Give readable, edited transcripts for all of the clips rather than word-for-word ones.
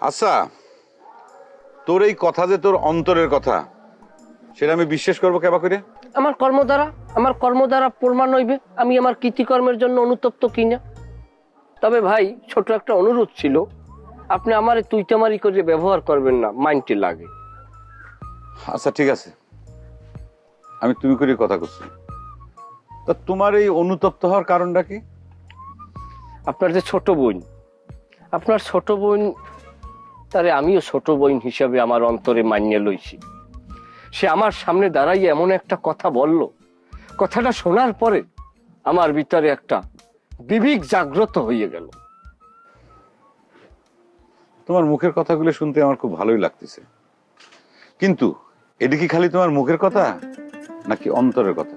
আচ্ছা, তোর এই কথা যে তোর অন্তরের কথা, সেটা আমি বিশ্বাস করবো কেবা করে? আমার কর্ম দ্বারা প্রমাণ হইবে আমি আমার কৃতিকর্মের জন্য অনুতপ্ত কিনা। তবে ভাই, ছোট একটা অনুরোধ ছিল, আপনি আমারে তুইতামারি করে ব্যবহার করবেন না, মাইন্ডে লাগে। আচ্ছা ঠিক আছে, আমি তুমি করে কথা করছি। তা তোমার এই অনুতপ্ত হওয়ার কারণটা কি? আপনার যে ছোট বোন, আপনার ছোট বোন, তারে আমিও ছোট বোন হিসাবে আমার অন্তরে মানিয়ে লইছি। সে আমার সামনে দাঁড়াইয়ে এমন একটা কথা বলল, কথাটা শোনার পরে আমার ভিতরে একটা বিবেক জাগ্রত হয়ে গেল। তোমার মুখের কথাগুলো শুনতে আমার খুব ভালোই লাগতেছে, কিন্তু এটা কি খালি তোমার মুখের কথা নাকি অন্তরের কথা,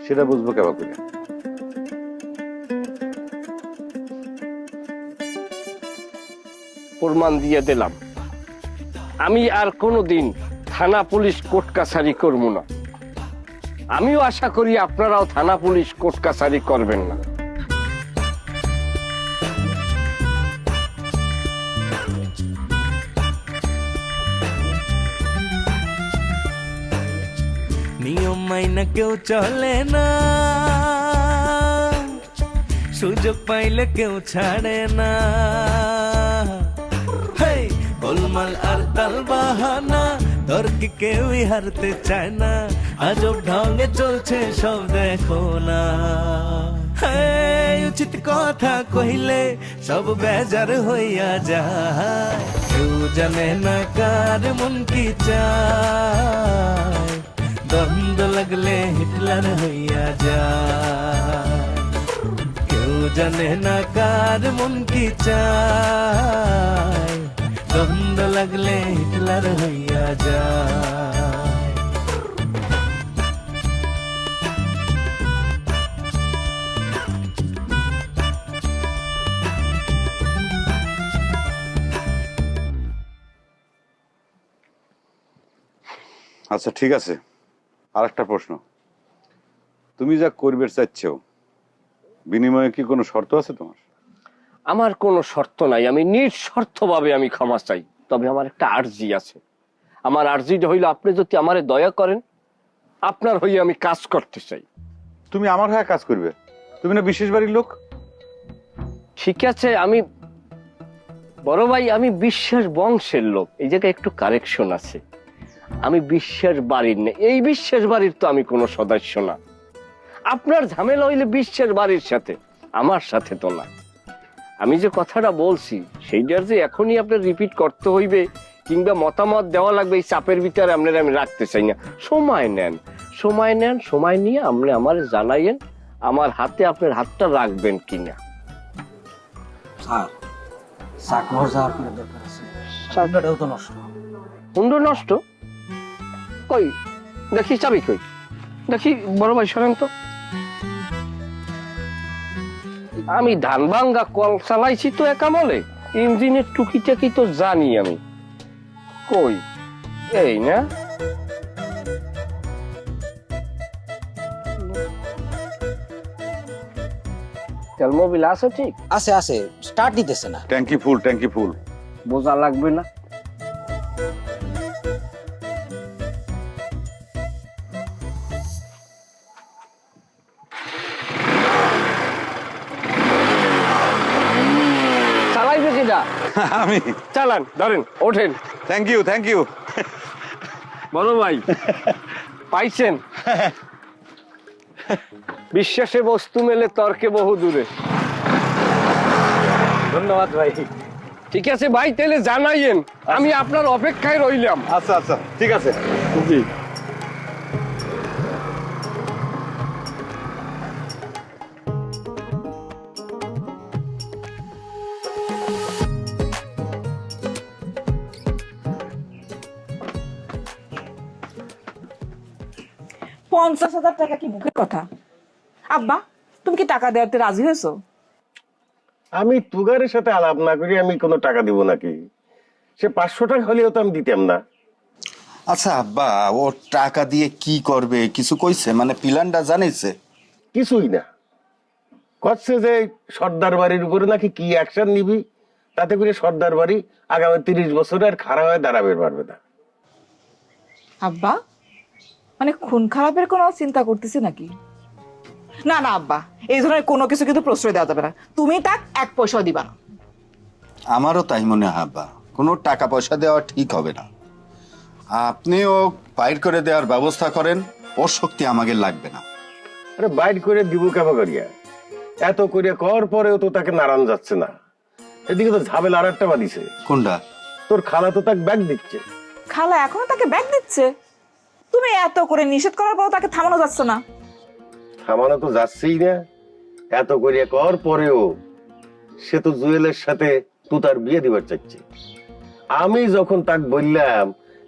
সেটা বুঝবো কেবা করে? প্রমাণ দিয়ে দিলাম, আমি আর কোনোদিন থানা পুলিশ কোর্ট কাছারি করব না। আমিও আশা করি আপনারাও থানা পুলিশ কোর্ট কাছারি করবেন না। নিয়ম মাইনা কেউ চলে না, সুযোগ পাইলে কেউ ছাড়ে না। গোলমাল আর তাল বাহানা, তর্কে কেউই হারতে চায় না। আজব ঢঙ্গে চলছে সব দেখো না। উচিত কথা কহিলে সব বেজার হইয়া যায়। কেউ জানে না কার মন কি চায়। দ্বন্দ্ব লাগলে হিটলার হইয়া যায়। কেউ জানে না কার মন কি চায়। দ্বন্দ্ব লাগলে হিটলার হইয়া যায়। আচ্ছা ঠিক আছে, আর একটা প্রশ্ন, তুমি যা করবে চাচ্ছ, বিনিময়ে কি কোনো শর্ত আছে তোমার? আমার কোনো শর্ত নাই, আমি নিঃশর্তভাবে আমি ক্ষমা চাই। তবে আমার একটা আর্জি আছে। আমার আর্জিটা হইল, আপনি যদি আমারে দয়া করেন, আপনার হইয়া আমি কাজ করতে চাই। তুমি আমার হয়ে কাজ করবে? তুমি না বিশেষ বাড়ির লোক? ঠিক আছে, আমি বড় ভাই, আমি বিশ্বের বংশের লোক। এই জায়গায় একটু কারেকশন আছে, আমি বিশ্বের বাড়ির নেই। এই বিশ্বের বাড়ির তো আমি কোনো সদস্য না। আপনার ঝামেলা হইলে বিশ্বের বাড়ির সাথে, আমার সাথে তো না। আমি যে কথাটা বলছি সেইটার যে এখনই আপনার রিপিট করতে হইবে কিংবা মতামত দেওয়া লাগবে, এই চাপের ভিতরে আপনার আমি রাখতে চাই না। সময় নেন, সময় নিয়ে আপনি আমার জানাইয়েন আমার হাতে আপনার হাতটা রাখবেন কিনা। স্যার, চাকমার যা আপনার দরকার আছে, চাকমাটাও তো নষ্ট। হুন্ডো নষ্ট? কই দেখি চাবি, কই দেখি। বড় ভাই শোনেন তো, আমি ধান ভাঙ্গা কল চালাইছি তো একামলে, ইঞ্জিনের টুকিটাকি তো জানি আমি। কই, এই না? তেল মোবিল আছে? ঠিক আছে আছে, স্টার্ট দিতেছে না। ট্যাঙ্কি ফুল, ট্যাঙ্কি ফুল। বোঝা লাগবে না। চালাইবে কিনা? আমি চালান, ধরেন, ওঠেন। Thank you, thank you. বড় ভাই, পাইছেন? বিশ্বাসে বস্তু মেলে তর্কে বহু দূরে। ধন্যবাদ ভাই। ঠিক আছে ভাই, তাহলে জানাইয়েন, আমি আপনার অপেক্ষায় রইলাম। আচ্ছা আচ্ছা ঠিক আছে। জি। টাকা কি মুখের কথা? আব্বা, তুমি কি টাকা দেওয়াতে রাজি হয়েছো? আমি তুগারের সাথে আলাপ না করি আমি কোনো টাকা দিব নাকি? সে 500 টাকা হলেও তো আমি দিতাম না। আচ্ছা আব্বা, ও টাকা দিয়ে কি করবে কিছু কইছে? মানে প্ল্যানটা জানিছে? কিছুই না, করছে যে সর্দার বাড়ির উপরে নাকি কি অ্যাকশন নিবি, তাতে করে সর্দার বাড়ি আগামী 30 বছরে আর খারাপ হয়ে দাঁড়াবে পারবে না। আব্বা মানে খুন খারাপের কোনো চিন্তা করতেছি নাকি? না না আব্বা, এই ধরনের কোনো কিছু কিন্তু প্রশ্রয় দেওয়া যাবে না। তুমি তাক 1 পয়সাও দিবা না। আমারও তাই মনে হয় আব্বা, কোনো টাকা পয়সা দেওয়া ঠিক হবে না। আপনিও বাইর করে দেওয়ার ব্যবস্থা করেন, ওর শক্তি আমাকে লাগবে না। আরে বাইর করে দিব কেমন করিয়া? এত করিয়া কর পরেও তো তাকে নারায়ণ যাচ্ছে না। এদিকে তো ঝামেলা আর একটা বাদিছে। কোনটা? তোর খালা তো তাকে ব্যাগ দিচ্ছে। খালা এখনো তাকে ব্যাগ দিচ্ছে? তুমি এত করে নিষেধ করার পর তাকে থামানো যাচ্ছে না। থামানো তো যাচ্ছেই না। এত করিয়া কর পরেও সে তো জুয়েলের সাথে তুতার বিয়ে দিবার চাইছে। আমি যখন তাকে বললাম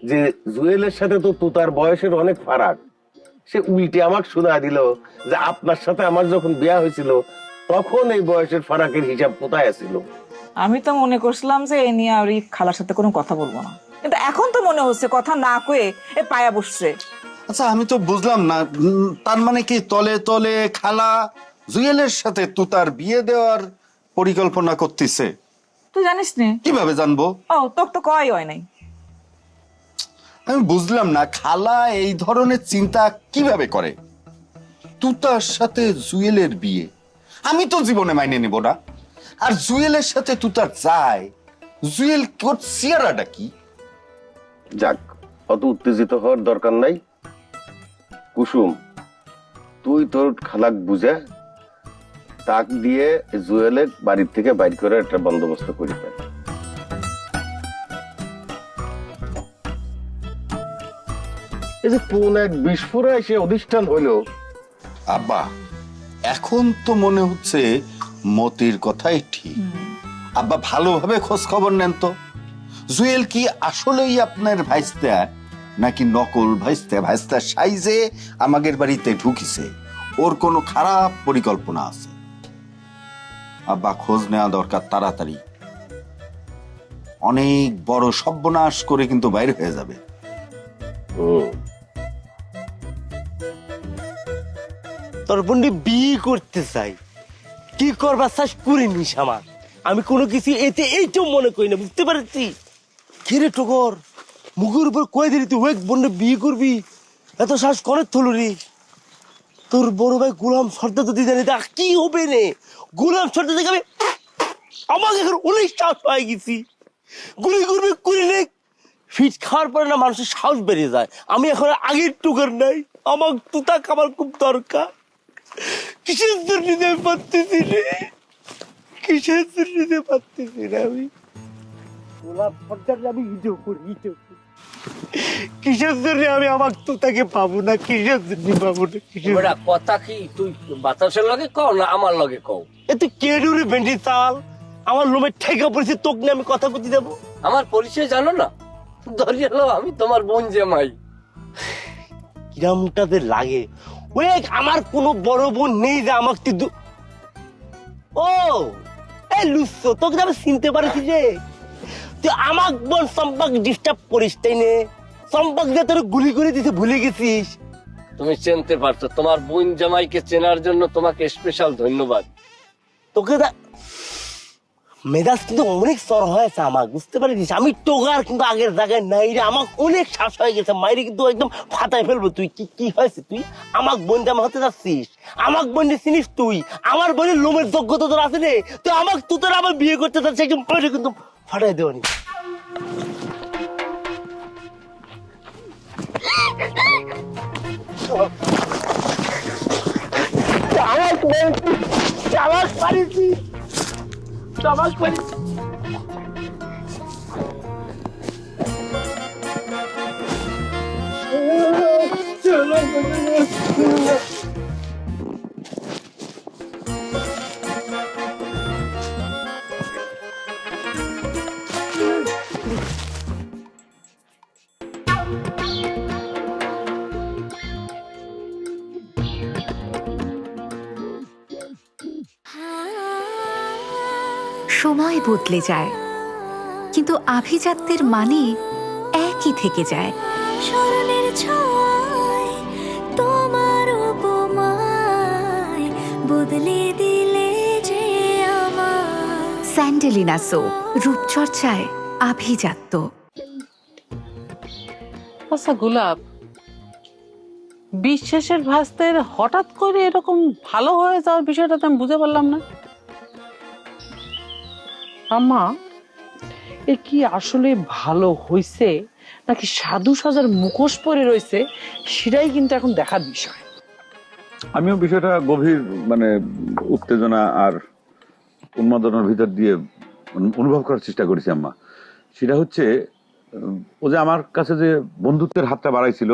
যে জুয়েলের সাথে তো তুতার বয়সের অনেক ফারাক, সে উল্টে আমাকে শোনা দিল যে আপনার সাথে আমার যখন বিয়া হয়েছিল তখন এই বয়সের ফারাকের হিসাব কোথায় আছিল। আমি তো মনে করছিলাম যে এ নিয়ে আর এই খালার সাথে কোনো কথা বলবো না, কিন্তু এখন তো মনে হচ্ছে কথা না কয়ে এ পায়া বসছে। আচ্ছা আমি তো বুঝলাম না, তার মানে কি তলে তলে খালা জুয়েলের সাথে তুতার বিয়ে দেওয়ার পরিকল্পনা করতেছে? তুই জানিস নে? কিভাবে জানবো? ও তোকে তো কয় হয় নাই। আমি বুঝলাম না খালা এই ধরনের চিন্তা কিভাবে করে। তুতার সাথে জুয়েলের বিয়ে আমি তো জীবনে মাইনে নেব না। আর জুয়েলের সাথে তুতার যায়, জুয়েল চেয়ারাটা কি? যাক, অত উত্তেজিত হওয়ার দরকার নাই। কুসুম, তুই তোর খালাক বুঝা তাক দিয়ে জুয়েলের বাড়ির থেকে বাইর করে একটা বন্দোবস্ত করি পাই। এই যে কোন এক বিস্ফোরণে সে অধিষ্ঠান হইল। আব্বা এখন তো মনে হচ্ছে মতির কথাই ঠিক। আব্বা ভালোভাবে খোঁজ খবর নেন তো, জুয়েল কি আসলেই আপনার ভাইস্তা নাকি নকল ভাইস্তা? ভাইস্তার সাইজে আমাদের বাড়িতে ঢুকিছে, ওর কোনো খারাপ পরিকল্পনা আছে। আব্বা খোঁজ নেওয়া দরকার তাড়াতাড়ি, অনেক বড় সর্বনাশ করে কিন্তু বাইরে হয়ে যাবে। তোর বোনটি বিয়ে করতে চাই, কি করবার চাষ করে নিস আমার? আমি কোনো কিছু এতে এইটাও মনে করি না, বুঝতে পারছি? কিরে টগর, মুখের উপর কয়ে দিলি তুই এক বোনটা বিয়ে করবি? এত শ্বাস করে থলুরি? তোর বড় ভাই গোলাম সর্দার যদি জানি তা কি হবে নে? গোলাম সর্দার থেকে আমাকে এখন অনেক সাহস হয়ে গেছি। গুলি করবে করে নে, ফিট খাওয়ার পরে না মানুষের সাহস বেড়ে যায়। আমি এখন আগের টুকার নাই, আমার তুতা খাবার খুব দরকার। কিসের জন্য নিতে পারতেছি রে? কিসের জন্য নিতে পারতেছি না আমি? গোলাপ সর্দার আমি হিজো করি, হিজো করি। কিসের জন্য আমি আমার তুতাকে পাবো না? কিসের জন্য পাবো না? কিসের বেটা কথা কি তুই বাতাসের লগে কও না আমার লগে কও? এ তুই কেডুরে ভেন্ডি চাল, আমার লোমে ঠেকা পড়েছে, তোকে নিয়ে আমি কথা বলতে যাবো? আমার পরিচয় জানো না? ধরিয়ে লো, আমি তোমার বোন জামাই। কিরামটাতে লাগে ওই আমার কোনো বড় বোন নেই যে আমাকে ও এই লুচ্ছো, তোকে আমি চিনতে পারছি যে তুই আমাক বোন সম্পর্ক ডিস্টার্ব করিস, তাই নে? সম্পর্ক দিয়ে তোর গুলি করে দিতে ভুলে গেছিস। তুমি চিনতে পারছো, তোমার বোন জামাইকে চেনার জন্য তোমাকে স্পেশাল ধন্যবাদ। তোকে মেজাজ কিন্তু অনেক সর হয়েছে আমার, বুঝতে পারিস? আমি টোগার কিন্তু আগের জায়গায় নাই রে, আমার অনেক শ্বাস হয়ে গেছে। মাইরে কিন্তু একদম ফাটাই ফেলবো। তুই কি কি হয়েছে? তুই আমার বোন জামা হতে যাচ্ছিস? আমার বোন চিনিস তুই? আমার বোনের লোমের যোগ্যতা তোর আছে রে? তুই আমাকে তোর আবার বিয়ে করতে চাচ্ছিস, একদম মাইরে কিন্তু ফাটাই দেওয়ানি। আমার পারিছি, আমার পারিছি। সময় বদলে যায়, কিন্তু আভিজাত্যের মানে একই থেকে যায়। স্মরণের ছোঁয়ায় তোমার উপমায় বদলে দিলে যে আমার। স্যান্ডেলিনা সো, রূপচর্চায় আভিজাত্য। আচ্ছা গোলাপ, বিশ্বাসের ভাস্তের হঠাৎ করে এরকম ভালো হয়ে যাওয়ার বিষয়টা তো আমি বুঝতে পারলাম না। আম্মা, এ কি আসলে ভালো হইছে নাকি সাধু সাজার মুখোশ পরে রয়েছে, সেটাই কিন্তু এখন দেখার বিষয়। আমিও বিষয়টা গভীর মানে উত্তেজনা আর উন্মাদনার ভিতর দিয়ে অনুভব করার চেষ্টা করেছি আম্মা। সেটা হচ্ছে ও যে আমার কাছে যে বন্ধুত্বের হাতটা বাড়াইছিল,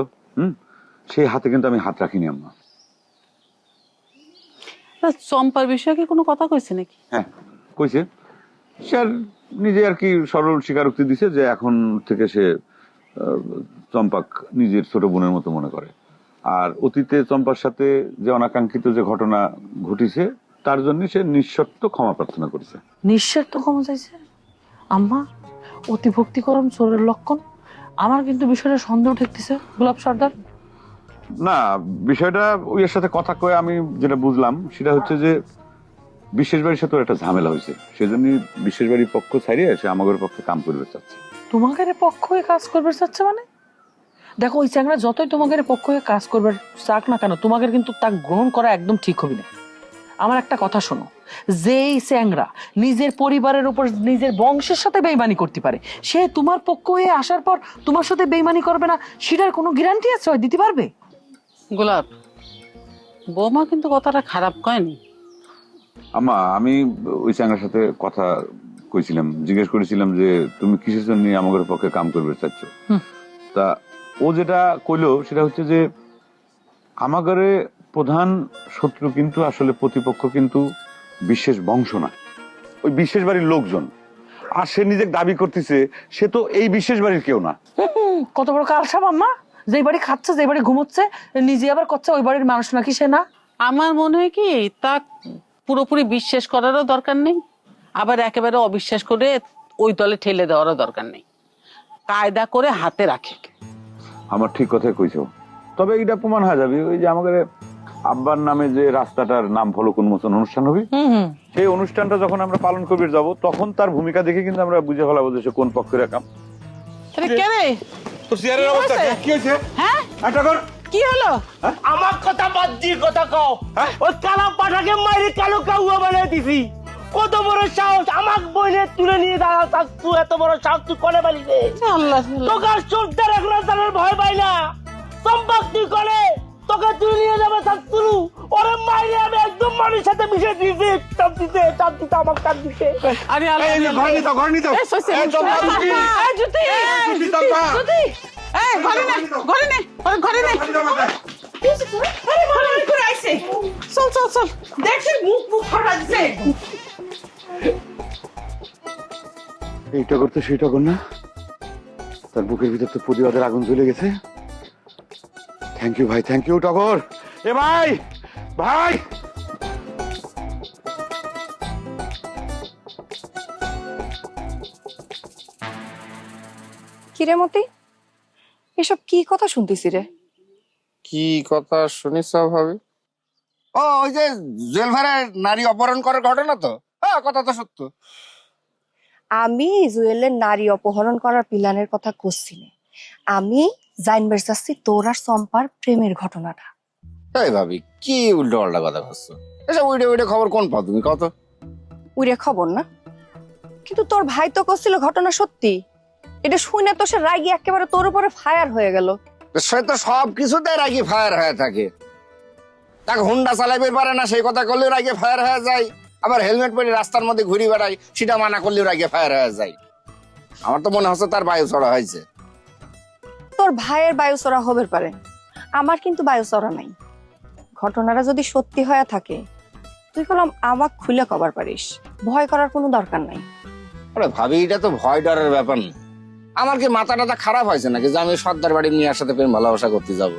সেই হাতে কিন্তু আমি হাত রাখিনি আম্মা। তা চম্পার বিষয়ে কি কোনো কথা কইছে নাকি? হ্যাঁ কইছে, সে আর নিজে আর কি সরল স্বীকারোক্তি দিছে যে এখন থেকে সে চম্পাক নিজের ছোট বোনের মতো মনে করে। আর অতীতে চম্পার সাথে যে অনাকাঙ্ক্ষিত যে ঘটনা ঘটিছে তার জন্য সে নিঃশর্ত ক্ষমা প্রার্থনা করেছে। নিঃস্বার্থ ক্ষমা চাইছে? আম্মা, অতিভক্তিকরণ চোরের লক্ষণ। আমার কিন্তু বিষয়টা সন্দেহ ঠেকতেছে গোলাপ সর্দার। না, বিষয়টা ওর সাথে কথা কয়ে আমি যেটা বুঝলাম সেটা হচ্ছে যে বিশেষ বাড়ির সাথে ওর একটা ঝামেলা হয়েছে, সেজন্য বিশেষ বাড়ির পক্ষ ছাড়িয়ে সে আমাদের পক্ষে কাম করবে চাচ্ছে। তোমাদের পক্ষ হয়ে কাজ করবে চাচ্ছে মানে? দেখো, ওই চ্যাংরা যতই তোমাদের পক্ষ হয়ে কাজ করবে চাক না কেন, তোমাদের কিন্তু তা গ্রহণ করা একদম ঠিক হবে না। আমার একটা কথা শোনো, যেই চ্যাংরা নিজের পরিবারের উপর নিজের বংশের সাথে বেইমানি করতে পারে, সে তোমার পক্ষ হয়ে আসার পর তোমার সাথে বেইমানি করবে না, সেটার কোনো গ্যারান্টি আছে দিতে পারবে? গোলাপ, বৌমা কিন্তু কথাটা খারাপ কয়নি। আম্মা, আমি ওই চ্যাংরার সাথে কথা কইছিলাম, জিজ্ঞেস করেছিলাম যে তুমি কিসের জন্য আমাদের পক্ষে কাম করবে চাচ্ছ। তা ও যেটা কইলো সেটা হচ্ছে যে আমাদের প্রধান শত্রু কিন্তু আসলে প্রতিপক্ষ কিন্তু বিশেষ বংশ না, ওই বিশেষ বাড়ির লোকজন। আর সে নিজে দাবি করতেছে সে তো এই বিশেষ বাড়ির কেউ না। কত বড় কালসাপ আম্মা! যে বাড়ি খাচ্ছে, যে বাড়ি ঘুমোচ্ছে, নিজে আবার করছে ওই বাড়ির মানুষ নাকি সে না? আমার মনে হয় কি, তা পুরোপুরি বিশ্বাস করারও দরকার নেই, আবার একেবারে অবিশ্বাস করে ওই দলে ঠেলে দেওয়ারও দরকার নেই। কায়দা করে হাতে রাখে। আমার ঠিক কথাই কইছো, তবে এটা প্রমাণ হয়ে যাবে ওই যে আমাদের আব্বার নামে যে রাস্তাটার নাম ফলক উন্মোচন অনুষ্ঠান হবে, সেই অনুষ্ঠানটা যখন আমরা পালন করবে যাব, তখন তার ভূমিকা দেখে কিন্তু আমরা বুঝে ফেলাবো যে সে কোন পক্ষের কাম। কে রে তোর চেয়ারের অবস্থা কি হয়েছে? হ্যাঁ, একটা কর। কি হলো? আমার কথা বাদ দিয়ে কথা কও। ওই কালো পাঠাকে মাইরে কালো কাউয়া বানিয়ে দিছি। কত বড় সাহস, আমার বইনে তুলে নিয়ে দাঁড়া থাকতু, এত বড় সাহস তুই করে পালি রে? আল্লাহ, তোকে আর চোরদের এখন জানার ভয় পাই না। সম্পত্তি করে তোকে তুলে নিয়ে যাবে থাকতু, ওরে মাইরে আমি একদম মানুষের সাথে মিশে দিয়েছি। চাপ দিতে আমার কাজ দিতে। আরে আল্লাহ, ঘর নিতে ঘর নিতে এই জুতি, এই ঘরে নে, ঘরে নে, ঘরে নে। আরে ভালো করে আইছে। চল চল চল, দেখছি মুখ ফাটা দিছে। এইটা করতে সেইটা কর না, তার বুকের ভিতর তো প্রতিবাদের আগুন জ্বলে গেছে। থ্যাংক ইউ ভাই, থ্যাংক ইউ টগর। এ ভাই ভাই, কিরে মতি, এসব কি কথা শুনতেছি রে? কি কথা শুনিস ভাবি? ও ওই যে জুয়েল নারী অপহরণ করার ঘটনা তো? হ্যাঁ, কথা তো সত্য। আমি জুয়েলের নারী অপহরণ করার প্ল্যানের কথা করছি না, আমি জানবার চাচ্ছি তোর আর চম্পার প্রেমের ঘটনাটা। এই ভাবি, কি উল্টো পাল্টা কথা করছো? এসব উইডে খবর কোন পাও তুমি? কত উড়ে খবর না, কিন্তু তোর ভাই তো করছিল ঘটনা সত্যি। এটা শুনে তো সে রাগি একেবারে তোর উপরে ফায়ার হয়ে গেল। সে তো সব কিছুতে রাগি ফায়ার হয়ে থাকে। তাকে হুন্ডা চালাইতে পারে না, সেই কথা করলেও রাগে ফায়ার হয়ে যায়। আবার হেলমেট পরে রাস্তার মধ্যে ঘুরে বেড়ায়, সেটা মানা করলেও রাগে ফায়ার হয়ে যায়। আমার তো মনে হচ্ছে তার বায়ু চড়া হয়েছে। তোর ভাইয়ের বায়ু চড়া হবার পারে, আমার কিন্তু বায়ু চড়া নাই। ঘটনাটা যদি সত্যি হয়ে থাকে, তুই কলম আমাক খুলে কবার পারিস, ভয় করার কোনো দরকার নাই। আরে ভাবি, এটা তো ভয় ডরের ব্যাপার না। আমার কি মাথা টাথা খারাপ হয়েছে নাকি যে আমি সর্দার বাড়ির মেয়ের সাথে প্রেম ভালোবাসা করতে যাব?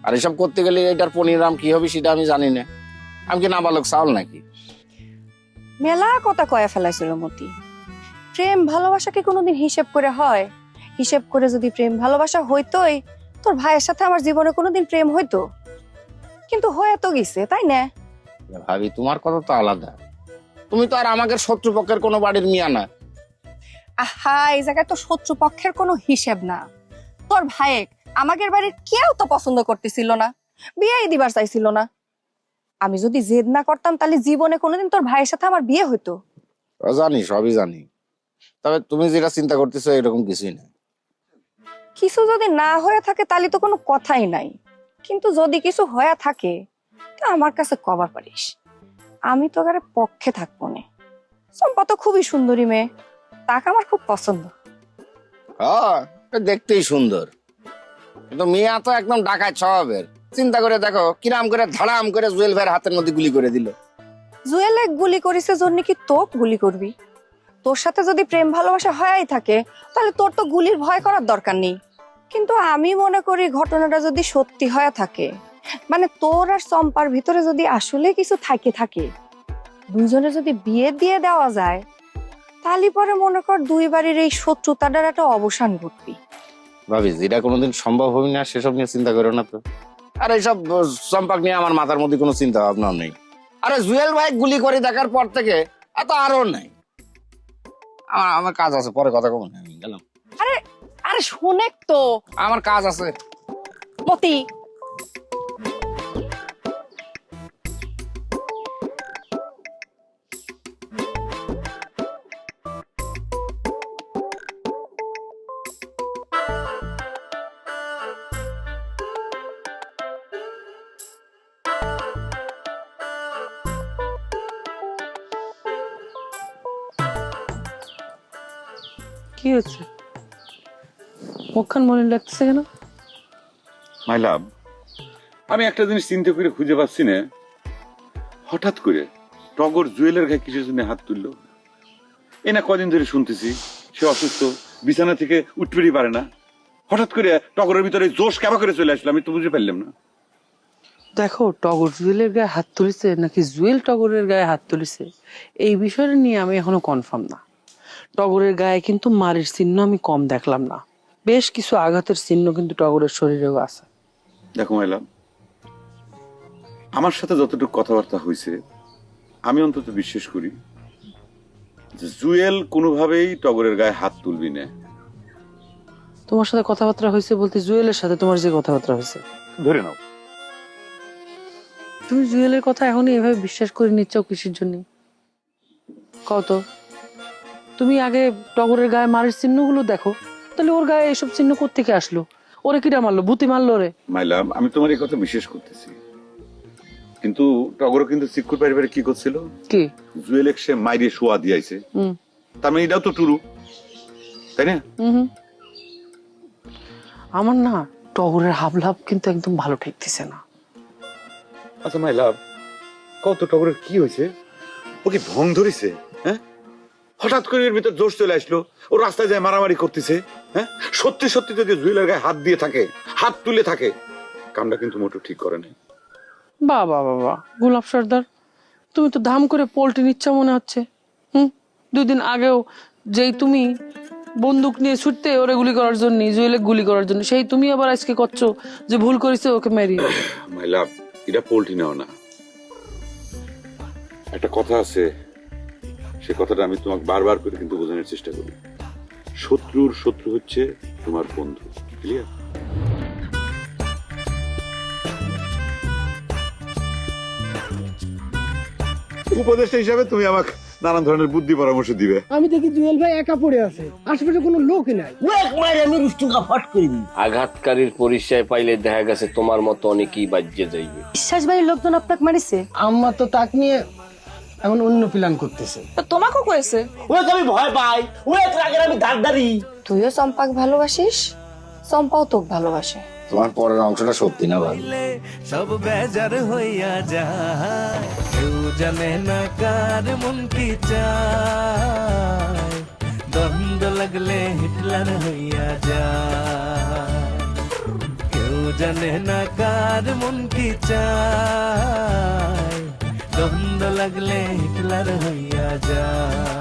আর এসব করতে গেলে এটার পরিণাম কি হবে সেটা আমি জানি না। আমি কি নাবালক চাউল নাকি? মেলা কথা কয়ে ফেলাইছিল মতি। প্রেম ভালোবাসা কি কোনোদিন হিসেব করে হয়? হিসেব করে যদি প্রেম ভালোবাসা হইতোই, তোর ভাইয়ের সাথে আমার জীবনে কোনোদিন প্রেম হইতো, কিন্তু হয়ে তো গেছে, তাই না? ভাবি, তোমার কথা তো আলাদা। তুমি তো আর আমাদের শত্রুপক্ষের কোনো বাড়ির মিয়া না। আহা, এই জায়গায় তো শত্রুপক্ষের কোনো হিসেব না। তোর ভাইয়েক আমাদের বাড়ির কেউ তো পছন্দ করতেছিল না, বিয়েই দিবার চাইছিল না। আমি যদি জেদ না করতাম তাহলে জীবনে কোনোদিন তোর ভাইয়ের সাথে আমার বিয়ে হইতো? জানি, সবই জানি, তবে তুমি যেটা চিন্তা করতেছো এরকম কিছুই না। কিছু যদি না হয়ে থাকে তাহলে তো কোনো কথাই নাই, কিন্তু যদি কিছু হয়ে থাকে তা আমার কাছে কবার পারিস, আমি তো ঘরে পক্ষে থাকবো না। চম্পা তো খুবই সুন্দরী মেয়ে, তাকে আমার খুব পছন্দ। হ্যাঁ, দেখতেই সুন্দর, কিন্তু মিয়া তো একদম ডাকাত স্বভাবের। চিন্তা করে দেখো কিরাম করে ধাড়াম করে জুয়েল ভাইয়ের হাতের মধ্যে গুলি করে দিল। জুয়েলে গুলি করিছে জন্য কি তোক গুলি করবি? তোর সাথে যদি প্রেম ভালোবাসা হয়ই থাকে তাহলে তোর তো গুলির ভয় করার দরকার নেই। কিন্তু আমি মনে করি ঘটনাটা যদি সত্যি হয়ে থাকে, মানে তোর আর চম্পার ভিতরে যদি আসলে কিছু থাকে, দুইজনে যদি বিয়ে দিয়ে দেওয়া যায়, তাহলে পরে মনে কর দুই বাড়ির এই শত্রুতাটার একটা অবসান ঘটবি। ভাবি, যেটা কোনোদিন সম্ভব হবে না সেসব নিয়ে চিন্তা করো না তো। আর এইসব চম্পাক নিয়ে আমার মাথার মধ্যে কোনো চিন্তা ভাবনাও নেই। আরে জুয়েল ভাই গুলি করে দেখার পর থেকে এত আরো নাই। আমার কাজ আছে, পরে কথা কব না, আমি গেলাম। আরে আরে শুনে তো, আমার কাজ আছে। মতি, কি হচ্ছে? মুখখান মনে লাগতেছে কেন? মাই লাভ, আমি একটা জিনিস চিন্তা করে খুঁজে পাচ্ছি না, হঠাৎ করে টগর জুয়েলের গায়ে কিসের জন্য হাত তুললো? এ না কদিন ধরে শুনতেছি সে অসুস্থ, বিছানা থেকে উঠতেই পারে না। হঠাৎ করে টগরের ভিতরে জোশ কেবা করে চলে আসলো, আমি তো বুঝতে পারলাম না। দেখো, টগর জুয়েলের গায়ে হাত তুলিছে নাকি জুয়েল টগরের গায়ে হাত তুলিছে এই বিষয়টা নিয়ে আমি এখনো কনফার্ম না। টগরের গায়ে কিন্তু মারির চিহ্ন আমি কম দেখলাম না, বেশ কিছু আঘাতের চিহ্ন কিন্তু টগরের শরীরেও আছে। দেখো মাইলাম, আমার সাথে যতটুকু কথাবার্তা হয়েছে আমি অন্তত বিশ্বাস করি যে জুয়েল কোনোভাবেই টগরের গায়ে হাত তুলবি না। তোমার সাথে কথাবার্তা হয়েছে বলতে জুয়েলের সাথে তোমার যে কথাবার্তা হয়েছে ধরে নাও। তুমি জুয়েলের কথা এখনই এভাবে বিশ্বাস করে নিচ্ছ কিসের জন্য কত? তুমি আগে টগরের গায়ে মারির চিহ্নগুলো দেখো, তাহলে ওর গায়ে এসব চিহ্ন কোত্থেকে আসলো? ওরে কিরা মারলো? ভূতি মারলো রে? মাইলাম, আমি তোমার এই কথা বিশ্বাস করতেছি, কিন্তু টগর কিন্তু চিকুর পরিবারে কি করছিল? কি জুয়েল সে মাইরে শোয়া দিয়েছে, তার মানে এটাও তো টুরু, তাই না? আমার না টগরের হাবলাভ কিন্তু একদম ভালো ঠেকতেছে না। আচ্ছা মাইলাম, কত টগরের কি হয়েছে? ও কি ভং ধরেছে? হ্যাঁ, হঠাৎ করে এর ভিতর জোশ চলে আসলো, ও রাস্তায় যায় মারামারি করতেছে। হ্যাঁ, সত্যি সত্যি যদি জুয়েলের গায়ে হাত দিয়ে থাকে, হাত তুলে থাকে, কামটা কিন্তু মোটেও ঠিক করে নাই। বাবা বাবা গোলাপ সর্দার, তুমি তো ধাম করে পোল্টে নিচ্ছ মনে হচ্ছে। 2 দিন আগেও যেই তুমি বন্দুক নিয়ে ছুটতে ওরে গুলি করার জন্য, জুয়েলে গুলি করার জন্য, সেই তুমি আবার আজকে করছো যে ভুল করেছে ওকে মেরি। মাইলাম, এটা পোল্ট্রি নাও না, একটা কথা আছে, সে কথাটা আমি তোমাকে বারবার করে কিন্তু বোঝানোর চেষ্টা করি। শত্রুর শত্রু হচ্ছে তোমার বন্ধু। ক্লিয়ার? উপদেষ্টা হিসাবে তুমি আমাকে নানান ধরনের বুদ্ধি পরামর্শ দিবে। আমি দেখি জুয়েল ভাই একা পড়ে আছে, আশেপাশে কোনো লোকই নাই। আঘাতকারীর পরিচয় পাইলে দেখা গেছে তোমার মতো অনেকেই বাজ্যে যাইবে। বিশ্বাস বাড়ির লোকজন আপনাকে মারিছে? আম্মা তো তাক নিয়ে এখন অন্য প্ল্যান করতেছে। তোমাকেও কয়েছে? আমি ভয় পাই, আমি দাঁড়দারি। তুইও চম্পাক ভালোবাসিস, চম্পাও তোকে ভালোবাসে। তোমার পরের অংশটা সত্যি না ভাই? সব বেজার হইয়া যায়, কেউ জানে না কার মন কি চায়, দ্বন্দ্ব লাগলে হিটলার হইয়া যায়, কেউ জানে না কার মন কি চায়, দ্বন্দ্ব লাগলে হিটলার হইয়া যায়।